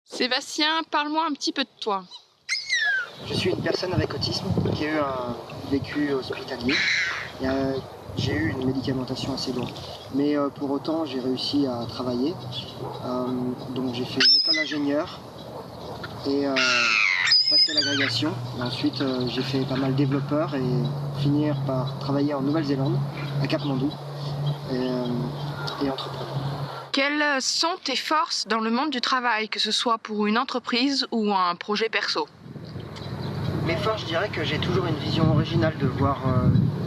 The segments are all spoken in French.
Sébastien, parle-moi un petit peu de toi. Je suis une personne avec autisme qui a eu un vécu hospitalier. Et, j'ai eu une médicamentation assez lourde. Mais pour autant, j'ai réussi à travailler. Donc j'ai fait une école d'ingénieur et passé l'agrégation. Et ensuite, j'ai fait pas mal développeur et finir par travailler en Nouvelle-Zélande, à Katmandou, et entrepreneur. Quelles sont tes forces dans le monde du travail, que ce soit pour une entreprise ou un projet perso? Mes forces, je dirais que j'ai toujours une vision originale de voir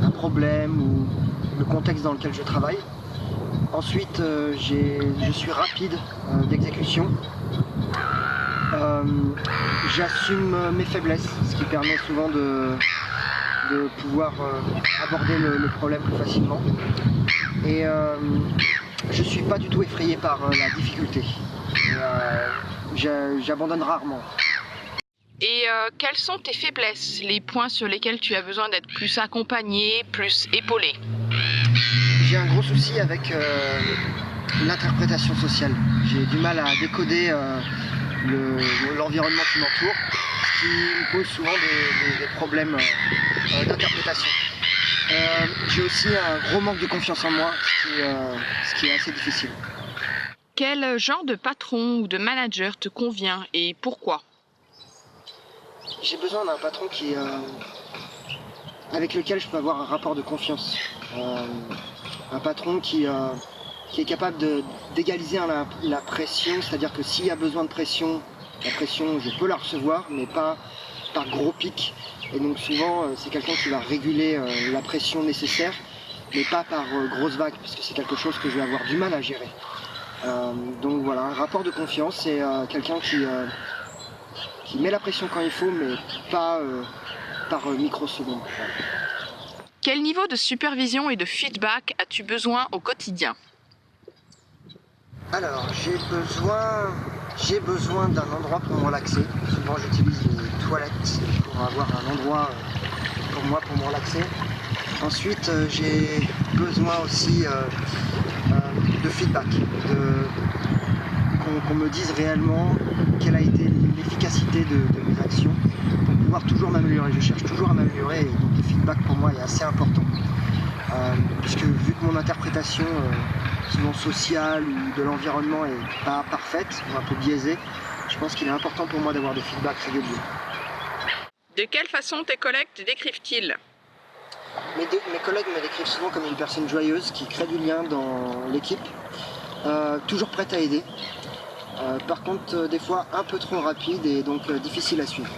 un problème ou le contexte dans lequel je travaille. Ensuite, je suis rapide d'exécution. J'assume mes faiblesses, ce qui permet souvent de pouvoir aborder le problème plus facilement. Et je ne suis pas du tout effrayé par la difficulté. J'abandonne rarement. Et quelles sont tes faiblesses, les points sur lesquels tu as besoin d'être plus accompagné, plus épaulé? J'ai un gros souci avec l'interprétation sociale. J'ai du mal à décoder l'environnement qui m'entoure, ce qui me pose souvent des problèmes d'interprétation. J'ai aussi un gros manque de confiance en moi, ce qui est assez difficile. Quel genre de patron ou de manager te convient et pourquoi? J'ai besoin d'un patron avec lequel je peux avoir un rapport de confiance. Un patron qui est capable d'égaliser la pression, c'est-à-dire que s'il y a besoin de pression, la pression, je peux la recevoir, mais pas par gros pics. Et donc souvent, c'est quelqu'un qui va réguler la pression nécessaire, mais pas par grosses vagues, parce que c'est quelque chose que je vais avoir du mal à gérer. Donc voilà, un rapport de confiance, c'est quelqu'un qui met la pression quand il faut, mais pas par microsecondes. Quel niveau de supervision et de feedback as-tu besoin au quotidien? Alors, j'ai besoin d'un endroit pour me relaxer. Souvent, j'utilise les toilettes pour avoir un endroit pour moi pour me relaxer. Ensuite, j'ai besoin aussi de feedback, qu'on me dise réellement quelle a été l'efficacité de mes actions pour pouvoir toujours m'améliorer. Je cherche toujours à m'améliorer et donc le feedback pour moi est assez important. Puisque vu que mon interprétation souvent sociale ou de l'environnement est pas parfaite ou un peu biaisée, je pense qu'il est important pour moi d'avoir des feedbacks réguliers. De quelle façon tes collègues te décrivent-ils? Mes collègues me décrivent souvent comme une personne joyeuse qui crée du lien dans l'équipe, toujours prête à aider. Par contre, des fois un peu trop rapide et donc difficile à suivre.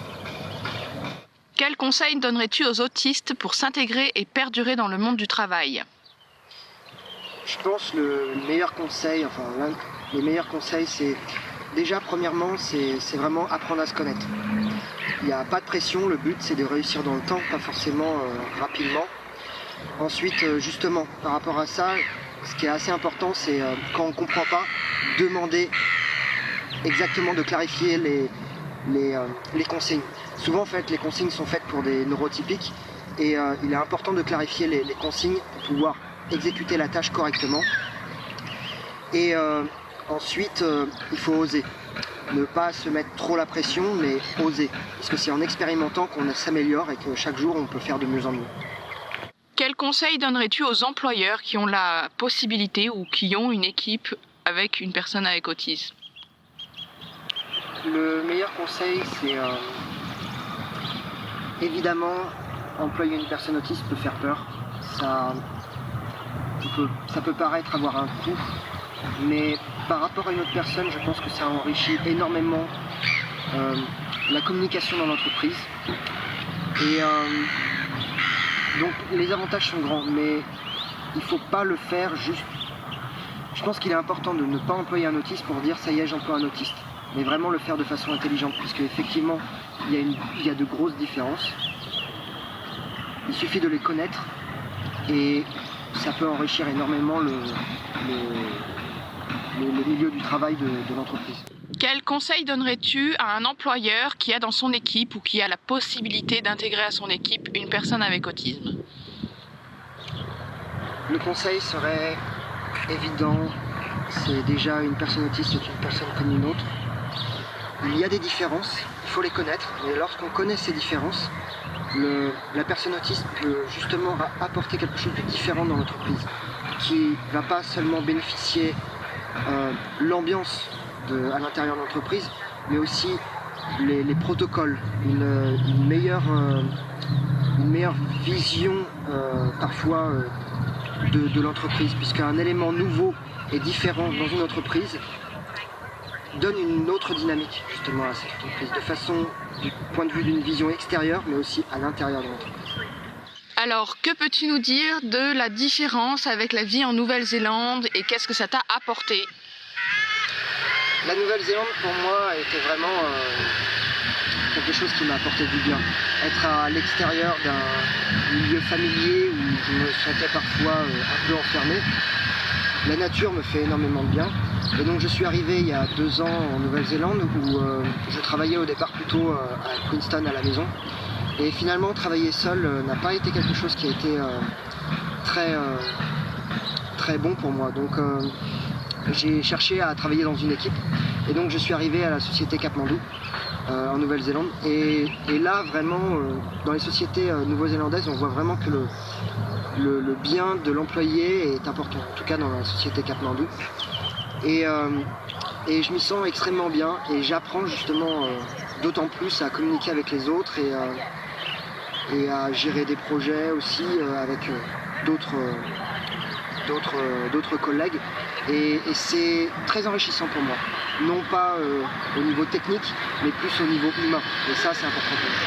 Quels conseils donnerais-tu aux autistes pour s'intégrer et perdurer dans le monde du travail? Je pense le meilleur conseil, enfin l'un des meilleurs conseils, c'est déjà premièrement, c'est vraiment apprendre à se connaître. Il n'y a pas de pression, le but c'est de réussir dans le temps, pas forcément rapidement. Ensuite, justement, par rapport à ça, ce qui est assez important, c'est quand on ne comprend pas, demander exactement de clarifier les consignes. Souvent, en fait, les consignes sont faites pour des neurotypiques et il est important de clarifier les consignes pour pouvoir exécuter la tâche correctement. Et ensuite, il faut oser. Ne pas se mettre trop la pression, mais oser. Parce que c'est en expérimentant qu'on s'améliore et que chaque jour, on peut faire de mieux en mieux. Quels conseils donnerais-tu aux employeurs qui ont la possibilité ou qui ont une équipe avec une personne avec autisme? Le meilleur conseil, c'est évidemment, employer une personne autiste peut faire peur. Ça peut paraître avoir un coût, mais par rapport à une autre personne, je pense que ça enrichit énormément la communication dans l'entreprise. Et donc les avantages sont grands, mais il ne faut pas le faire juste. Je pense qu'il est important de ne pas employer un autiste pour dire ça y est, j'emploie un autiste. Mais vraiment le faire de façon intelligente, puisque effectivement, il y a de grosses différences. Il suffit de les connaître et ça peut enrichir énormément le milieu du travail de l'entreprise. Quel conseil donnerais-tu à un employeur qui a dans son équipe ou qui a la possibilité d'intégrer à son équipe une personne avec autisme? Le conseil serait évident, c'est déjà une personne autiste est une personne comme une autre. il y a des différences, il faut les connaître, et lorsqu'on connaît ces différences, la personne autiste peut justement apporter quelque chose de différent dans l'entreprise, qui ne va pas seulement bénéficier l'ambiance à l'intérieur de l'entreprise, mais aussi les protocoles, une meilleure vision parfois de l'entreprise, puisqu'un élément nouveau et différent dans une entreprise donne une autre dynamique justement à cette entreprise, de façon du point de vue d'une vision extérieure, mais aussi à l'intérieur de l'entreprise. Alors, que peux-tu nous dire de la différence avec la vie en Nouvelle-Zélande et qu'est-ce que ça t'a apporté? La Nouvelle-Zélande pour moi était vraiment quelque chose qui m'a apporté du bien. Être à l'extérieur d'un milieu familier où je me sentais parfois un peu enfermé. La nature me fait énormément de bien. Et donc je suis arrivé il y a 2 ans en Nouvelle-Zélande où je travaillais au départ plutôt à Queenstown à la maison. Et finalement travailler seul n'a pas été quelque chose qui a été très bon pour moi. Donc j'ai cherché à travailler dans une équipe. Et donc je suis arrivé à la société Kathmandu en Nouvelle-Zélande. Et là vraiment, dans les sociétés néo-zélandaises, on voit vraiment que le bien de l'employé est important, en tout cas dans la société Kathmandu. Et je m'y sens extrêmement bien et j'apprends justement d'autant plus à communiquer avec les autres et à gérer des projets aussi avec d'autres collègues. Et c'est très enrichissant pour moi, non pas au niveau technique, mais plus au niveau humain. Et ça, c'est important pour moi.